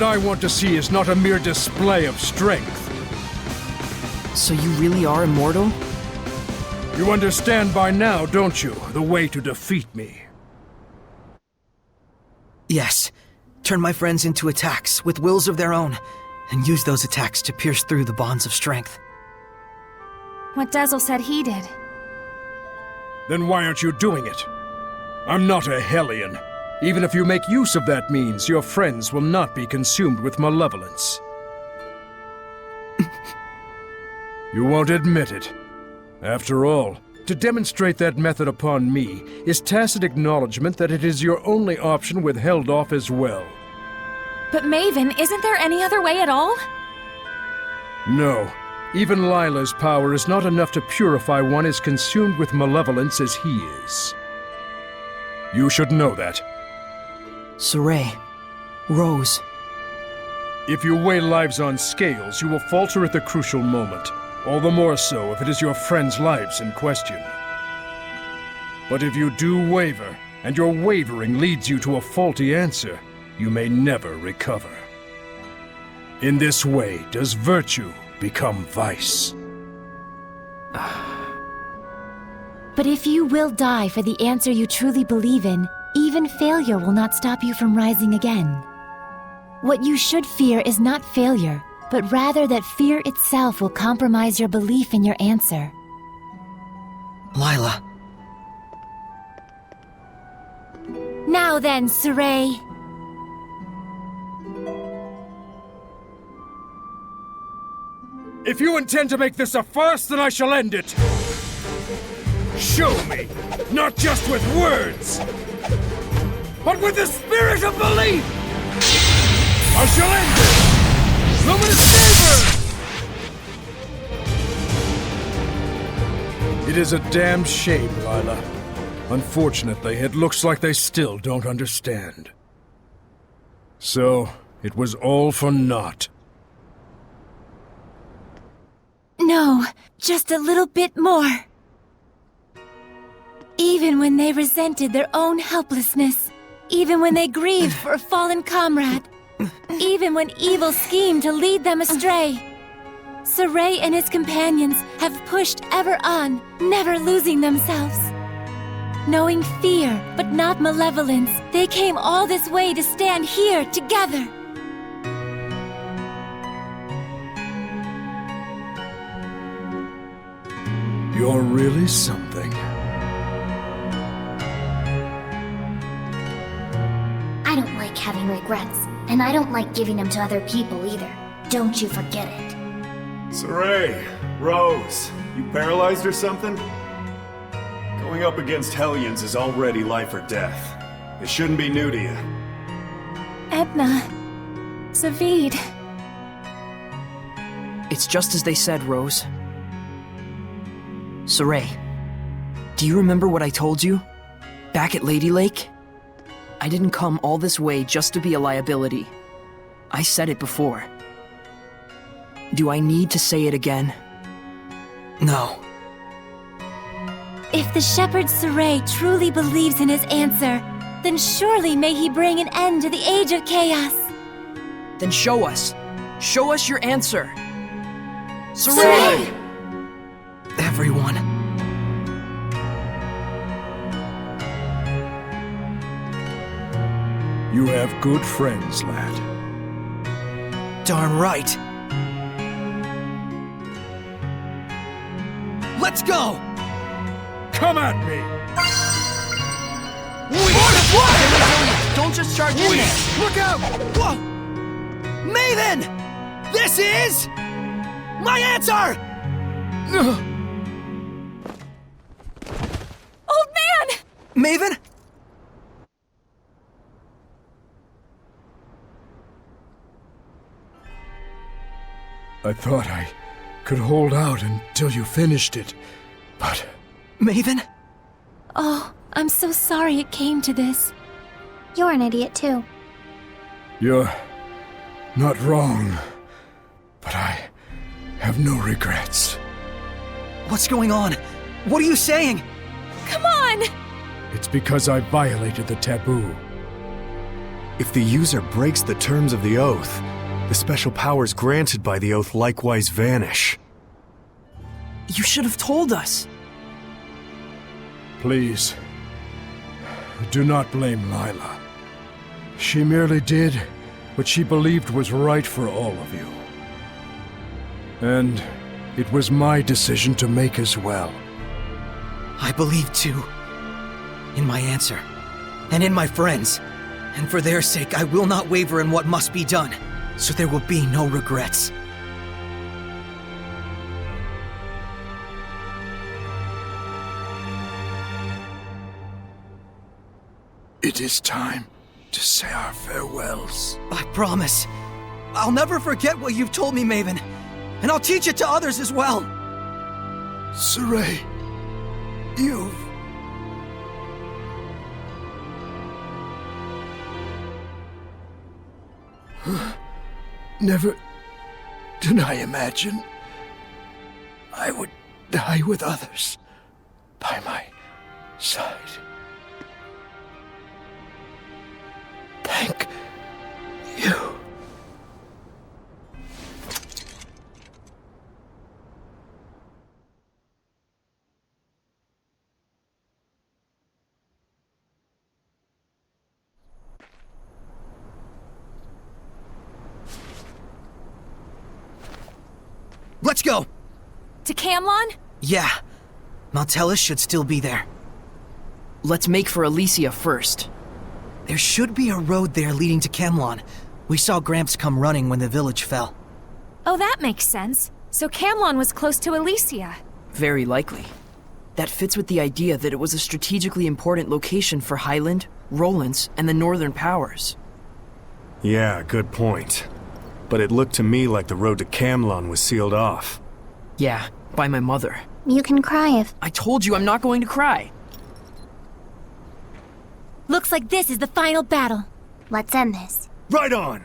What I want to see is not a mere display of strength. So you really are immortal? You understand by now, don't you, the way to defeat me? Yes. Turn my friends into attacks with wills of their own, and use those attacks to pierce through the bonds of strength. What Dezel said he did. Then why aren't you doing it? I'm not a Hellion. Even if you make use of that means, your friends will not be consumed with malevolence. You won't admit it. After all, to demonstrate that method upon me is tacit acknowledgement that it is your only option withheld off as well. But Maven, isn't there any other way at all? No. Even Lailah's power is not enough to purify one as consumed with malevolence as he is. You should know that. Sorey. Rose. If you weigh lives on scales, you will falter at the crucial moment. All the more so if it is your friends' lives in question. But if you do waver, and your wavering leads you to a faulty answer, you may never recover. In this way does virtue become vice. But if you will die for the answer you truly believe in, even failure will not stop you from rising again. What you should fear is not failure, but rather that fear itself will compromise your belief in your answer. Lailah. Now then, Sorey. If you intend to make this a farce, then I shall end it. Show me, not just with words, but with the spirit of belief. I shall end it. Luminous saber! It is a damn shame, Lailah. Unfortunately, it looks like they still don't understand. So, it was all for naught. No, just a little bit more. Even when they resented their own helplessness, even when they grieved for a fallen comrade, even when evil schemed to lead them astray, Sorey and his companions have pushed ever on, never losing themselves. Knowing fear, but not malevolence, they came all this way to stand here together. You're really something. I don't like having regrets, and I don't like giving them to other people either. Don't you forget it. Sorey, Rose, you paralyzed or something? Going up against Hellions is already life or death. It shouldn't be new to you. Edna. Zaveid. It's just as they said, Rose. Sorey, do you remember what I told you? Back at Lady Lake? I didn't come all this way just to be a liability. I said it before. Do I need to say it again? No. If the shepherd Sorey truly believes in his answer, then surely may he bring an end to the Age of Chaos. Then show us. Show us your answer. Sorey! Everyone. You have good friends, lad. Darn right. Let's go! Come at me! What? Don't just charge in there. Look out! Whoa! Maven! This is... my answer! Old man! Maven? I thought I could hold out until you finished it, but... Maven? Oh, I'm so sorry it came to this. You're an idiot too. You're not wrong, but I have no regrets. What's going on? What are you saying? Come on! It's because I violated the taboo. If the user breaks the terms of the oath, the special powers granted by the oath likewise vanish. You should have told us. Please, do not blame Lailah. She merely did what she believed was right for all of you. And it was my decision to make as well. I believe too. In my answer. And in my friends. And for their sake, I will not waver in what must be done. So there will be no regrets. It is time to say our farewells. I promise. I'll never forget what you've told me, Maven. And I'll teach it to others as well. Sorey, you've... Never did I imagine I would die with others by my side. Thank you. Let's go! To Camlon? Yeah. Maltella should still be there. Let's make for Alisha first. There should be a road there leading to Camlon. We saw Gramps come running when the village fell. Oh, that makes sense. So Camlon was close to Alisha. Very likely. That fits with the idea that it was a strategically important location for Highland, Rollins, and the Northern Powers. Yeah, good point. But it looked to me like the road to Camlon was sealed off. Yeah, by my mother. You can cry if... I told you I'm not going to cry. Looks like this is the final battle. Let's end this. Right on!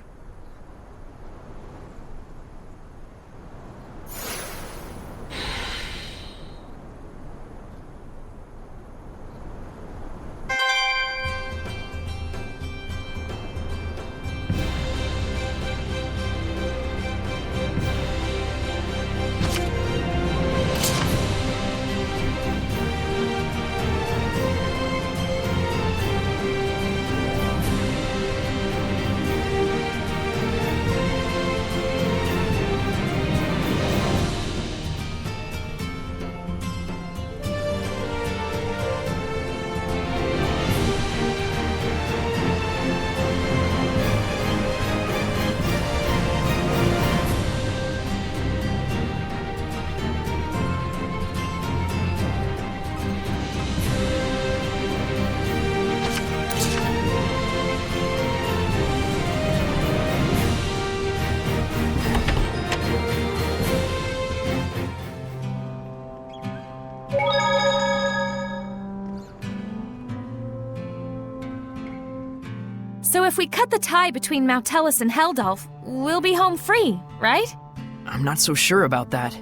So if we cut the tie between Maltellus and Heldolf, we'll be home free, right? I'm not so sure about that.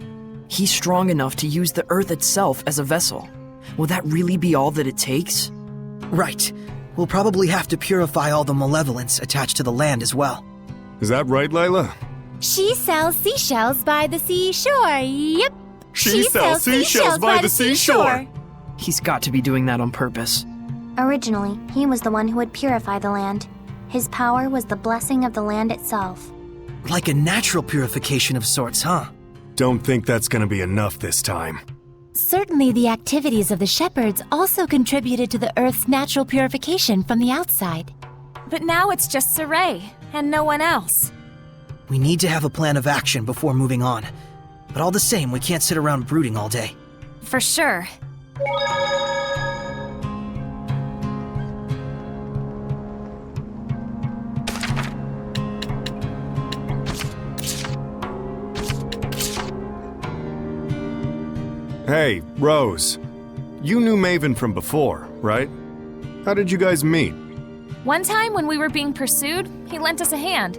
He's strong enough to use the Earth itself as a vessel. Will that really be all that it takes? Right. We'll probably have to purify all the malevolence attached to the land as well. Is that right, Lailah? She sells seashells by the seashore. Yep. She sells seashells by the seashore. He's got to be doing that on purpose. Originally, he was the one who would purify the land. His power was the blessing of the land itself. Like a natural purification of sorts, huh? Don't think that's gonna be enough this time. Certainly the activities of the shepherds also contributed to the Earth's natural purification from the outside. But now it's just Sorey, and no one else. We need to have a plan of action before moving on. But all the same, we can't sit around brooding all day. For sure. Hey, Rose. You knew Maven from before, right? How did you guys meet? One time when we were being pursued, he lent us a hand.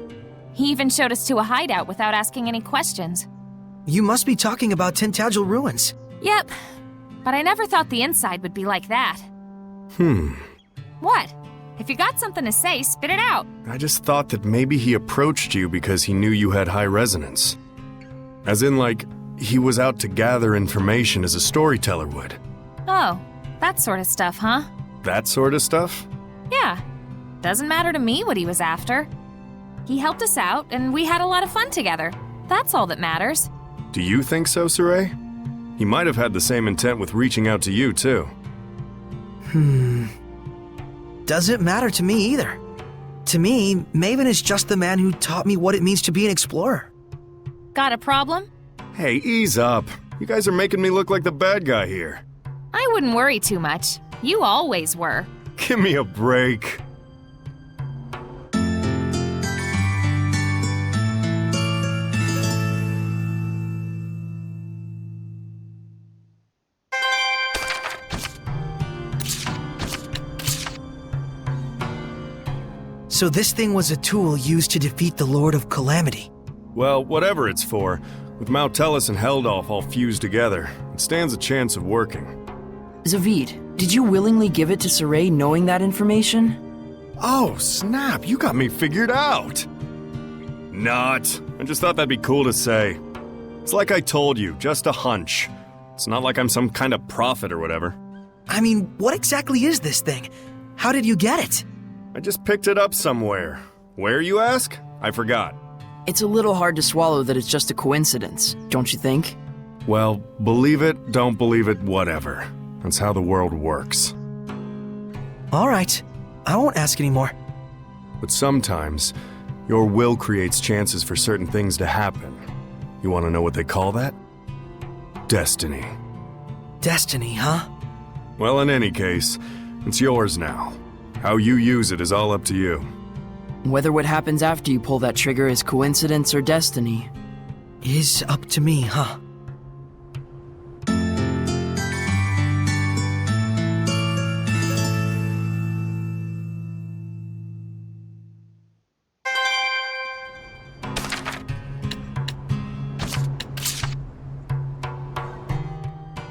He even showed us to a hideout without asking any questions. You must be talking about Tintagel ruins. Yep, but I never thought the inside would be like that. Hmm. What? If you got something to say, spit it out. I just thought that maybe he approached you because he knew you had high resonance. As in, like, he was out to gather information as a storyteller would. Oh, that sort of stuff, huh? That sort of stuff? Yeah. Doesn't matter to me what he was after. He helped us out, and we had a lot of fun together. That's all that matters. Do you think so, Sorey? He might have had the same intent with reaching out to you, too. Doesn't matter to me either. To me, Maven is just the man who taught me what it means to be an explorer. Got a problem? Hey, ease up. You guys are making me look like the bad guy here. I wouldn't worry too much. You always were. Give me a break. So this thing was a tool used to defeat the Lord of Calamity. Well, whatever it's for, with Maltellus and Heldolf all fused together, it stands a chance of working. Zaveid, did you willingly give it to Sorey knowing that information? Oh, snap, you got me figured out! Not. I just thought that'd be cool to say. It's like I told you, just a hunch. It's not like I'm some kind of prophet or whatever. I mean, what exactly is this thing? How did you get it? I just picked it up somewhere. Where, you ask? I forgot. It's a little hard to swallow that it's just a coincidence, don't you think? Well, believe it, don't believe it, whatever. That's how the world works. All right, I won't ask anymore. But sometimes, your will creates chances for certain things to happen. You want to know what they call that? Destiny. Destiny, huh? Well, in any case, it's yours now. How you use it is all up to you. Whether what happens after you pull that trigger is coincidence or destiny is up to me, huh?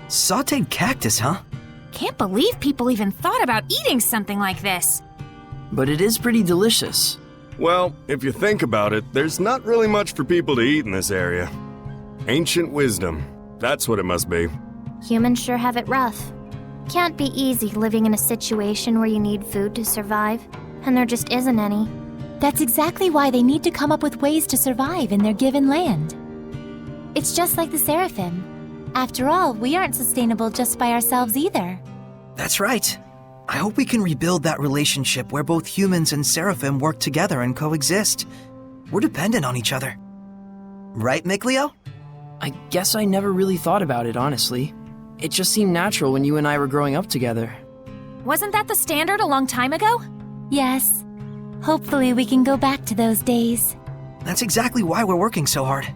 Sauteed cactus, huh? Can't believe people even thought about eating something like this. But it is pretty delicious. Well, if you think about it, there's not really much for people to eat in this area. Ancient wisdom, that's what it must be. Humans sure have it rough. Can't be easy living in a situation where you need food to survive, and there just isn't any. That's exactly why they need to come up with ways to survive in their given land. It's just like the Seraphim. After all, we aren't sustainable just by ourselves either. That's right. I hope we can rebuild that relationship where both humans and Seraphim work together and coexist. We're dependent on each other. Right, Mikleo? I guess I never really thought about it, honestly. It just seemed natural when you and I were growing up together. Wasn't that the standard a long time ago? Yes. Hopefully we can go back to those days. That's exactly why we're working so hard.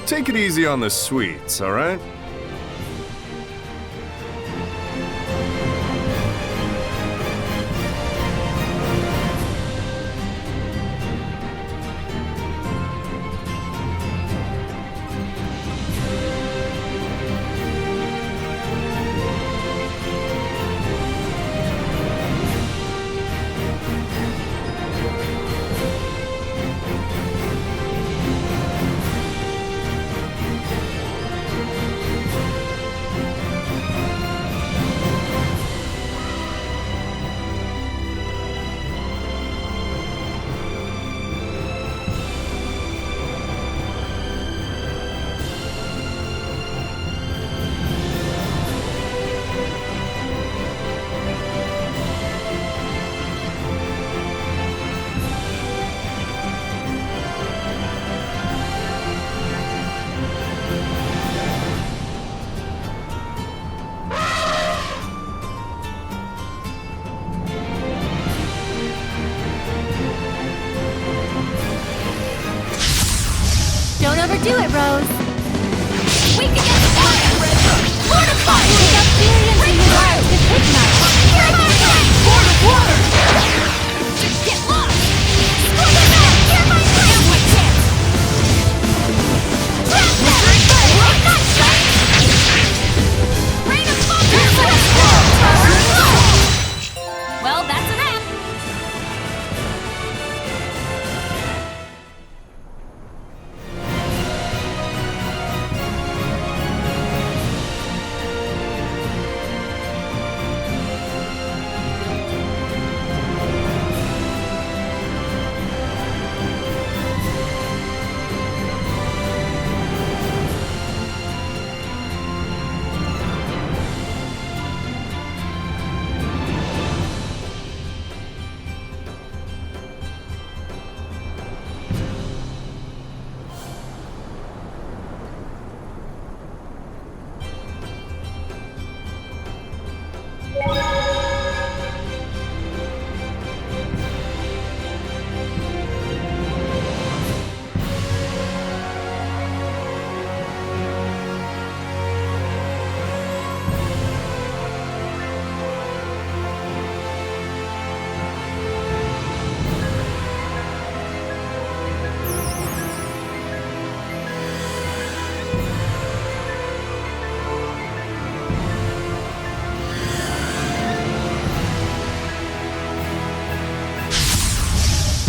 take it easy on the sweets, alright? Don't overdo it, Rose. We can get the fire! Fortify! Zestiria and you are to hypnotize. Hear my name! Lord of Water! Just get lost! Screw the back! Hear my name! Here's my chance! Trap that! Ignite strike! Rain of fire! Well, that's a wrap.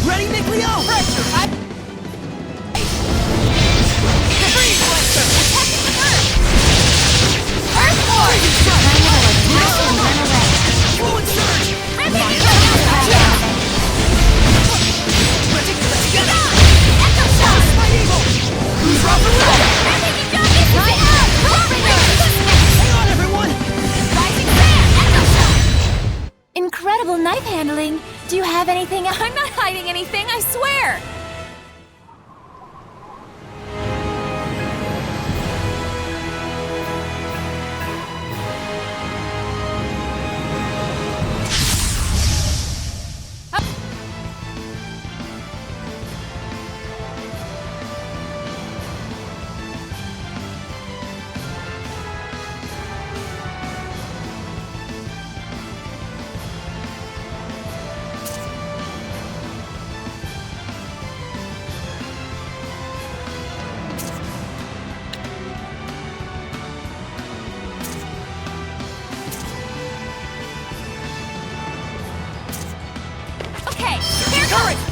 Ready, Mikleo? Pressure! Fluid surge! Hang on, everyone! Incredible knife handling. Do you have anything? I'm not hiding anything, I swear!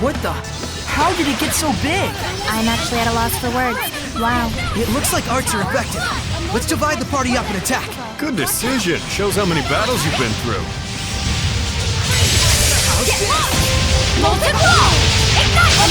What the? How did it get so big? I'm actually at a loss for words. Wow. It looks like arts are effective. Let's divide the party up and attack. Good decision. Shows how many battles you've been through. Molten wall! Ignite!